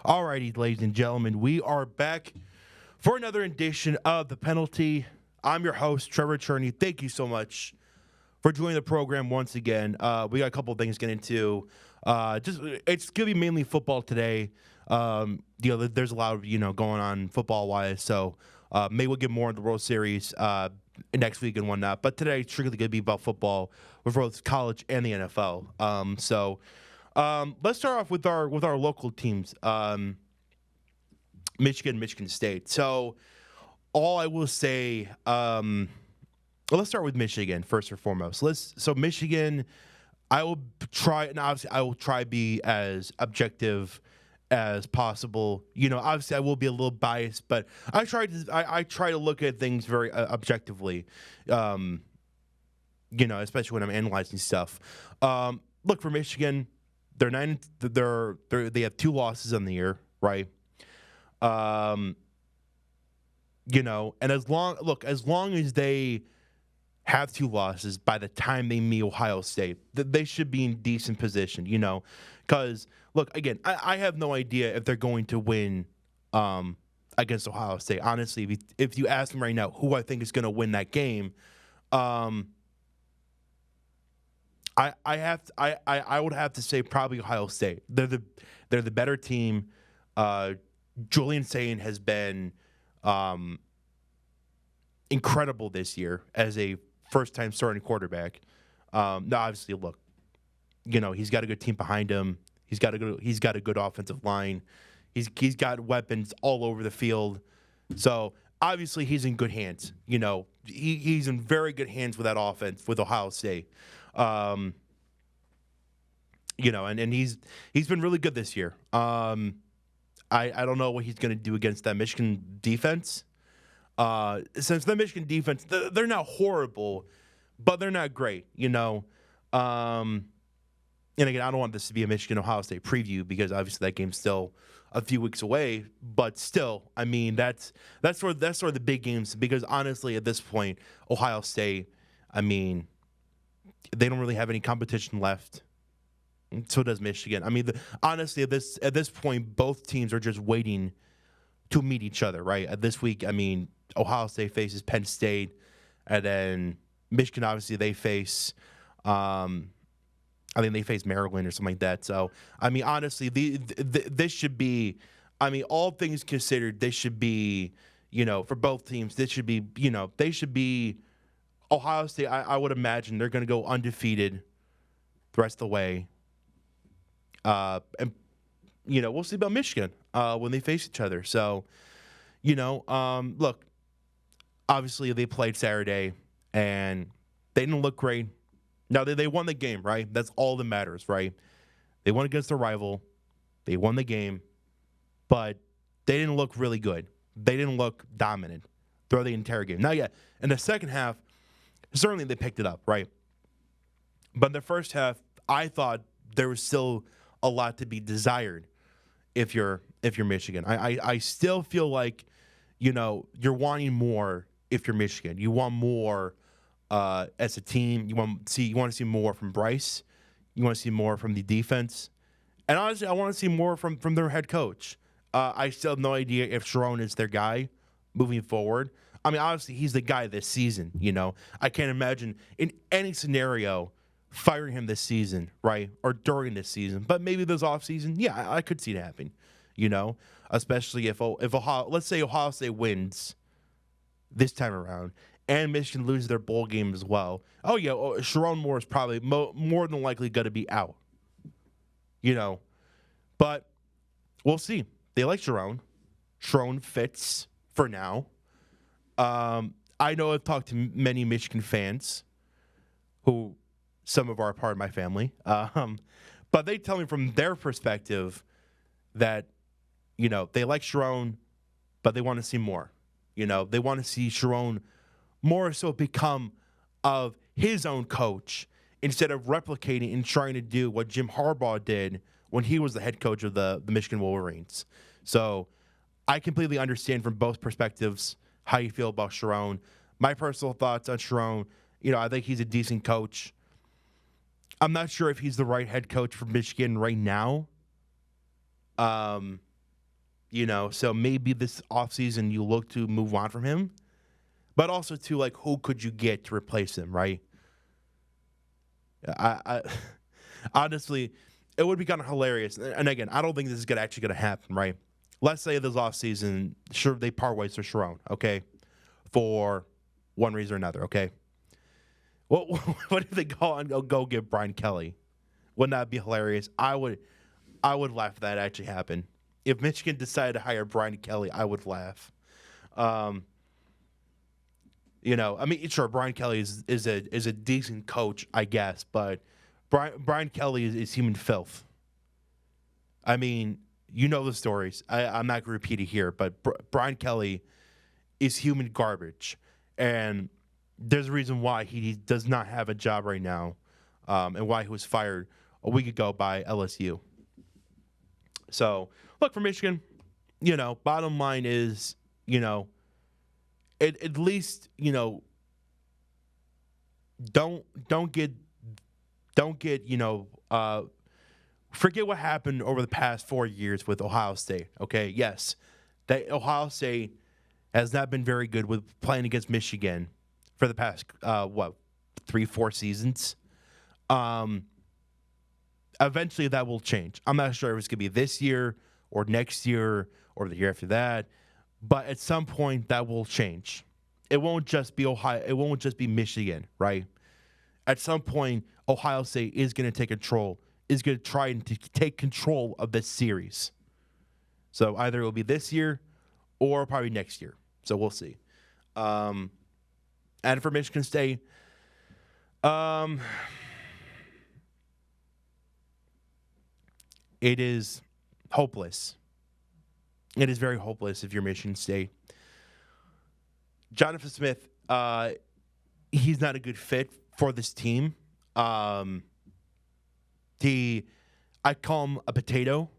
Alrighty, ladies and gentlemen, we are back for another edition of The Penalty. I'm your host, Trevor Cherney. Thank you so much for joining the program once again. We got a couple of things to get into. It's going to be mainly football today. There's a lot of, going on football-wise, so maybe we'll get more in the World Series next week and whatnot. But today, it's strictly going to be about football with both college and the NFL. Let's start off with our local teams, Michigan State. So all I will say, let's start with Michigan first and foremost. Michigan, I will try to be as objective as possible. Obviously I will be a little biased, but I try to look at things very objectively. Especially when I'm analyzing stuff. Look, for Michigan, they have 2 losses on the year, right? And as long as they have 2 losses by the time they meet Ohio State, they should be in decent position, because look, again, I have no idea if they're going to win against Ohio State. Honestly, if you ask me right now who I think is going to win that game, I would have to say probably Ohio State. They're the better team. Julian Sayin has been incredible this year as a first-time starting quarterback. Now, obviously, look, he's got a good team behind him. He's got a good offensive line. He's got weapons all over the field. So obviously, he's in good hands. He's in very good hands with that offense with Ohio State. And he's been really good this year. I don't know what he's going to do against that Michigan defense. Since the Michigan defense, they're not horrible, but they're not great, And again, I don't want this to be a Michigan-Ohio State preview because obviously that game's still a few weeks away. But still, I mean, that's sort of the big games because honestly, at this point, Ohio State, I mean, they don't really have any competition left. So does Michigan. I mean, honestly, at this point, both teams are just waiting to meet each other, right? This week, I mean, Ohio State faces Penn State, and then Michigan, obviously, they face, I think they face Maryland or something like that. So, I mean, honestly, this should be, I mean, all things considered, this should be, for both teams, this should be, they should be, Ohio State, I would imagine they're going to go undefeated the rest of the way. And we'll see about Michigan when they face each other. So, look, obviously they played Saturday and they didn't look great. Now they won the game, right? That's all that matters, right? They won against their rival. They won the game, but they didn't look really good. They didn't look dominant throughout the entire game. Now, yeah, in the second half, certainly they picked it up, right? But in the first half, I thought there was still a lot to be desired if you're Michigan. I still feel like, you're wanting more if you're Michigan. You want more as a team. You want to see more from Bryce. You want to see more from the defense. And honestly, I want to see more from their head coach. I still have no idea if Sharon is their guy moving forward. I mean, obviously, he's the guy this season, I can't imagine in any scenario firing him this season, right? Or during this season. But maybe this offseason, yeah, I could see it happen, Especially if let's say Ohio State wins this time around and Michigan loses their bowl game as well. Oh, yeah, Sharon Moore is probably more than likely going to be out, But we'll see. They like Sharon. Sharon fits for now. I know I've talked to many Michigan fans who some of are part of my family, but they tell me from their perspective that, they like Sharon, but they want to see more. They want to see Sharon more so become of his own coach instead of replicating and trying to do what Jim Harbaugh did when he was the head coach of the Michigan Wolverines. So I completely understand from both perspectives how you feel about Sharon. My personal thoughts on Sharon, I think he's a decent coach. I'm not sure if he's the right head coach for Michigan right now. So maybe this offseason you look to move on from him, but also to like who could you get to replace him, right? I honestly, it would be kind of hilarious. And again, I don't think this is actually gonna happen, right? Let's say this offseason, sure, they part ways with Sharon, okay, for one reason or another, okay. What what if they go get Brian Kelly? Wouldn't that be hilarious? I would laugh if that actually happened. If Michigan decided to hire Brian Kelly, I would laugh. I mean, sure, Brian Kelly is a decent coach, I guess, but Brian Kelly is human filth. I mean, you know the stories. I'm not going to repeat it here, but Brian Kelly is human garbage, and there's a reason why he does not have a job right now, and why he was fired a week ago by LSU. So, look, for Michigan, bottom line is, at least, don't get, forget what happened over the past 4 years with Ohio State. Okay, yes, that Ohio State has not been very good with playing against Michigan for the past 3-4 seasons. Eventually that will change. I'm not sure if it's gonna be this year or next year or the year after that, but at some point that will change. It won't just be Ohio. It won't just be Michigan, right? At some point, Ohio State is going to take control. Is going to try and take control of this series. So either it will be this year or probably next year. So we'll see. And for Michigan State, it is hopeless. It is very hopeless if you're Michigan State. Jonathan Smith, he's not a good fit for this team. I call him a potato.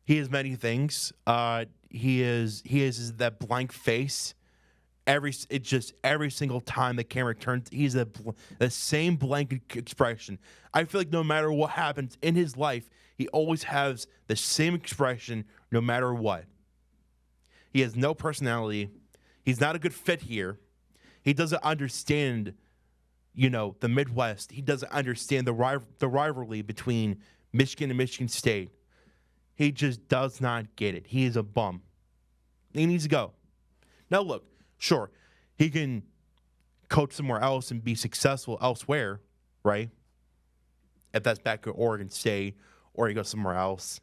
He is many things. He is that blank face. Every single time the camera turns, he's the same blank expression. I feel like no matter what happens in his life, he always has the same expression no matter what. He has no personality. He's not a good fit here. He doesn't understand, the Midwest. He doesn't understand the rivalry between Michigan and Michigan State. He just does not get it. He is a bum. He needs to go. Now, look, sure, he can coach somewhere else and be successful elsewhere, right? If that's back at Oregon State or he goes somewhere else,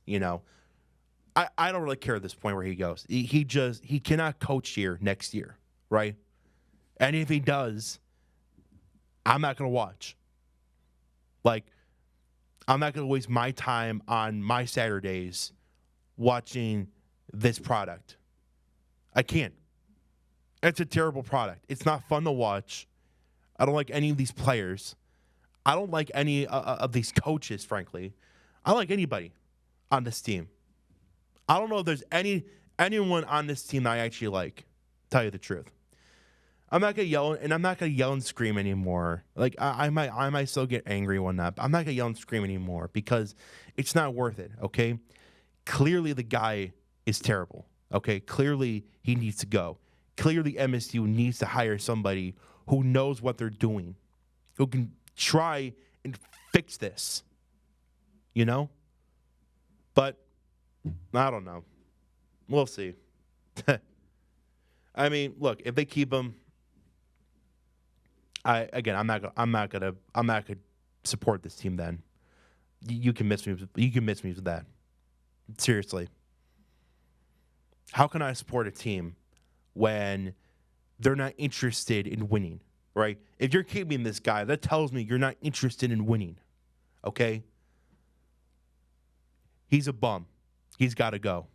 I don't really care at this point where he goes. He cannot coach here next year, right? And if he does, I'm not going to watch. Like, I'm not going to waste my time on my Saturdays watching this product. I can't. It's a terrible product. It's not fun to watch. I don't like any of these players. I don't like any of these coaches, frankly. I don't like anybody on this team. I don't know if there's anyone on this team that I actually like, to tell you the truth. I'm not gonna yell, and I'm not gonna yell and scream anymore. Like I might still get angry one night, but I'm not gonna yell and scream anymore because it's not worth it. Okay, clearly the guy is terrible. Okay, clearly he needs to go. Clearly MSU needs to hire somebody who knows what they're doing, who can try and fix this. But I don't know. We'll see. I mean, look, if they keep him, I'm not gonna support this team. Then you can miss me. You can miss me with that. Seriously, how can I support a team when they're not interested in winning? Right? If you're keeping this guy, that tells me you're not interested in winning. Okay? He's a bum. He's got to go.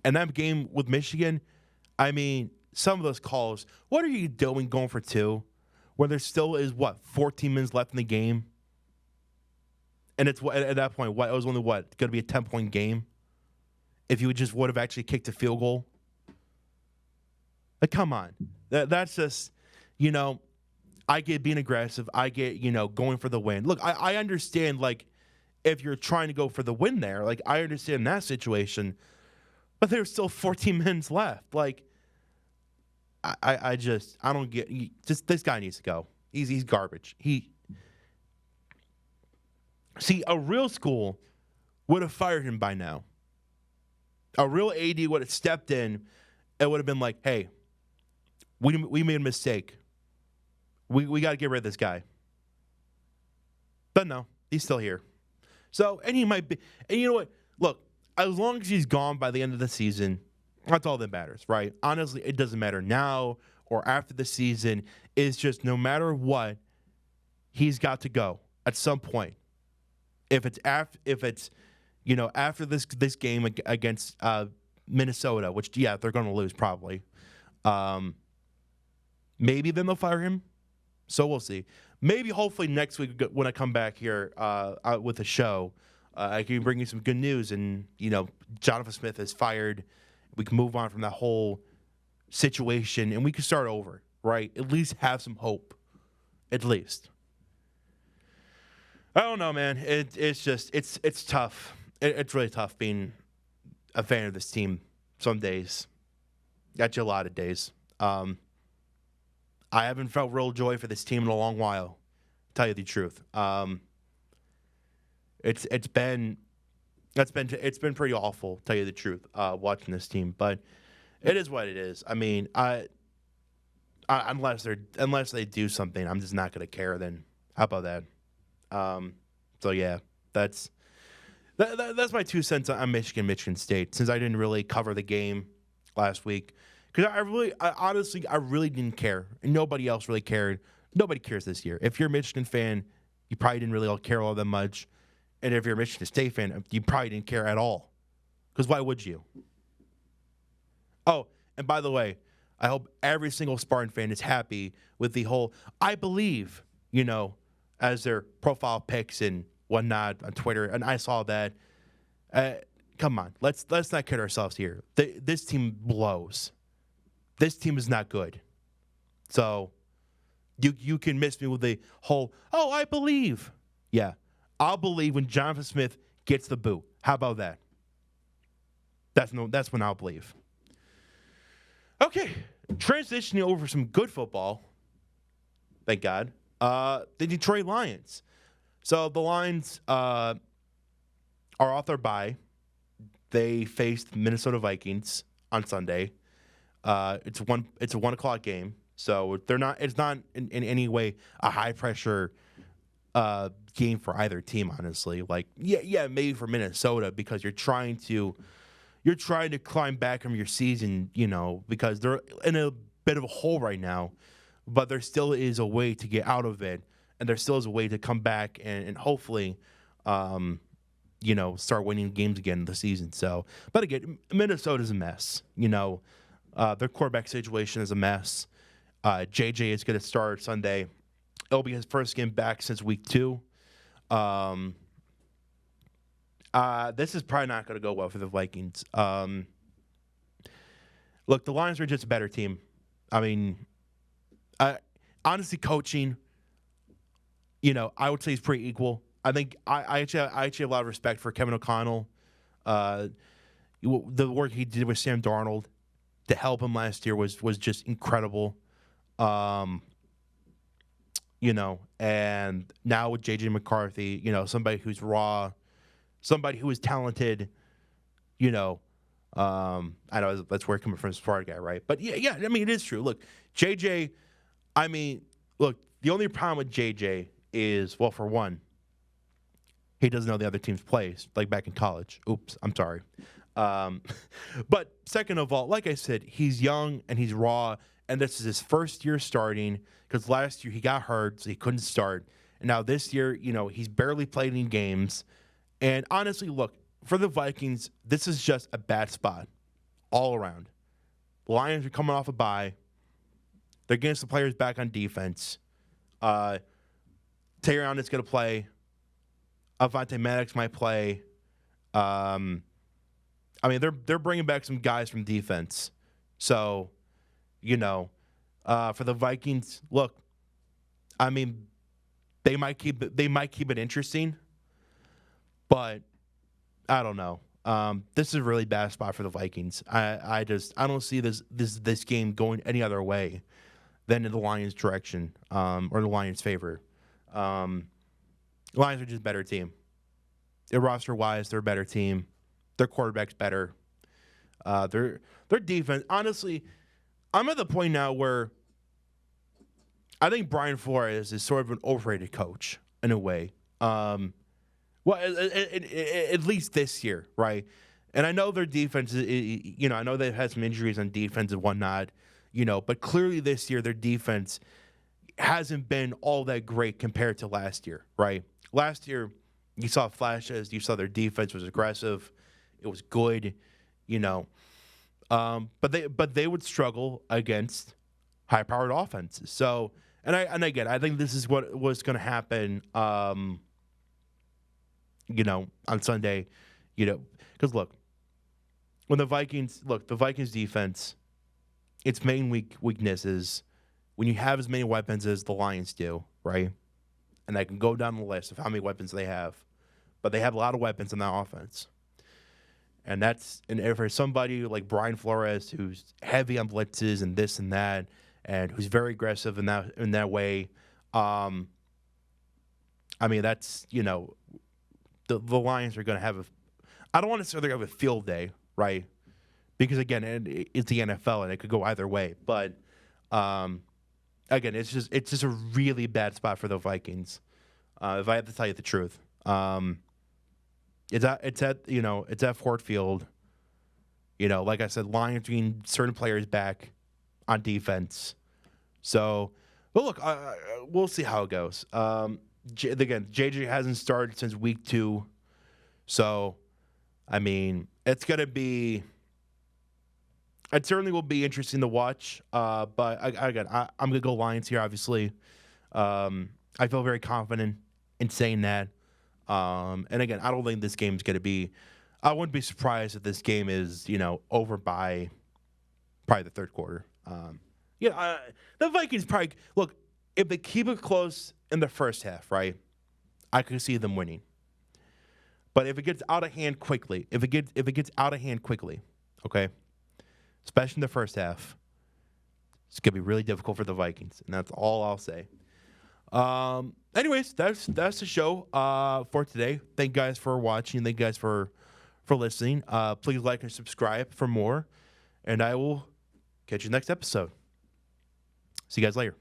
And that game with Michigan, I mean, some of those calls, what are you doing going for two? Where there still is, 14 minutes left in the game? And it's at that point, it was only, going to be a 10-point game? If you would have actually kicked a field goal? Like, come on. That's just, I get being aggressive. I get, going for the win. Look, I understand, like, if you're trying to go for the win there, like, I understand that situation. but there's still 14 minutes left. Like, I don't get. Just this guy needs to go. He's garbage. A real school would have fired him by now. A real AD would have stepped in and would have been like, hey, we made a mistake. We got to get rid of this guy. But no, he's still here. So, and he might be, and you know what? Look, as long as he's gone by the end of the season, that's all that matters, right? Honestly, it doesn't matter now or after the season. It's just no matter what, he's got to go at some point. If it's after this game against Minnesota, which they're going to lose probably. Maybe then they'll fire him. So we'll see. Maybe hopefully next week when I come back here with the show, I can bring you some good news. And Jonathan Smith is fired. We can move on from that whole situation and we can start over, right? At least have some hope. At least. I don't know, man. It's tough. It's really tough being a fan of this team some days. Got you a lot of days. I haven't felt real joy for this team in a long while, to tell you the truth. It's been pretty awful, to tell you the truth, watching this team. But it is what it is. I mean, unless they do something, I'm just not going to care. Then how about that? So yeah, that's my 2 cents on Michigan State, since I didn't really cover the game last week, because I honestly didn't care, and nobody else really cared. Nobody cares this year. If you're a Michigan fan, you probably didn't really care all that much, and if you're a Michigan State fan, you probably didn't care at all, because why would you? Oh, and by the way, I hope every single Spartan fan is happy with the whole "I believe," as their profile pics and whatnot on Twitter, and I saw that. Come on, let's not kid ourselves here. This team blows. This team is not good. So you can miss me with the whole "oh, I believe." Yeah, I'll believe when Jonathan Smith gets the boot. How about that? That's when I'll believe. Okay, transitioning over some good football. Thank God. The Detroit Lions. So the Lions are off their bye. They faced Minnesota Vikings on Sunday. It's a 1:00 game, so it's not in any way a high pressure game for either team. Honestly, like maybe for Minnesota, because you're trying to climb back from your season, because they're in a bit of a hole right now. But there still is a way to get out of it, and there still is a way to come back and hopefully, start winning games again this season. So, but again, Minnesota's a mess. Their quarterback situation is a mess. JJ is going to start Sunday. It'll be his first game back since week 2. This is probably not going to go well for the Vikings. Look, the Lions are just a better team. I mean, honestly, coaching, I would say is pretty equal. I think I actually have a lot of respect for Kevin O'Connell. The work he did with Sam Darnold to help him last year was just incredible. And now with JJ McCarthy, somebody who's raw, somebody who is talented, I know that's where it coming from, as far guy, right? But yeah, I mean, it is true. Look, JJ, the only problem with JJ is, well, for one, he doesn't know the other team's plays, like back in college. Oops, I'm sorry. But second of all, like I said, he's young and he's raw, and this is his first year starting, because last year he got hurt, so he couldn't start. And now this year, he's barely played any games. And honestly, look, for the Vikings, this is just a bad spot all around. The Lions are coming off a bye. They're getting some players back on defense. Tayon is going to play. Avonte Maddox might play. They're bringing back some guys from defense. So, for the Vikings, look, they might keep it interesting, but I don't know. This is a really bad spot for the Vikings. I don't see this game going any other way than in the Lions' direction, or the Lions' favor. Lions are just a better team. Their roster wise, they're a better team. Their quarterback's better. Their defense. Honestly, I'm at the point now where I think Brian Flores is sort of an overrated coach in a way. Well, at least this year, right? And I know their defense, I know they've had some injuries on defense and whatnot, but clearly this year their defense hasn't been all that great compared to last year, right? Last year, you saw flashes, you saw their defense was aggressive, it was good, but they would struggle against high-powered offenses. So, and again, I think this is what was going to happen. On Sunday, because when the Vikings defense, its main weakness is when you have as many weapons as the Lions do, right? And I can go down the list of how many weapons they have, but they have a lot of weapons in that offense. And for somebody like Brian Flores, who's heavy on blitzes and this and that, and who's very aggressive in that way, that's the Lions are going to have I don't want to say they're going to have a field day, right? Because again, it's the NFL and it could go either way. But again, it's just a really bad spot for the Vikings. If I have to tell you the truth, it's at Ford Field. Like I said, Lions getting certain players back on defense. So, but look, we'll see how it goes. Again, JJ hasn't started since week 2. So, it's going to be – it certainly will be interesting to watch. But, I'm going to go Lions here, obviously. I feel very confident in saying that. And, again, I don't think this game is going to be – I wouldn't be surprised if this game is, over by probably the third quarter. The Vikings probably – look, if they keep it close in the first half, right, I could see them winning. But if it gets out of hand quickly, okay, especially in the first half, it's gonna be really difficult for the Vikings, and that's all I'll say. Anyways, that's the show for today. Thank you guys for watching. Thank you guys for listening. Please like and subscribe for more, and I will catch you next episode. See you guys later.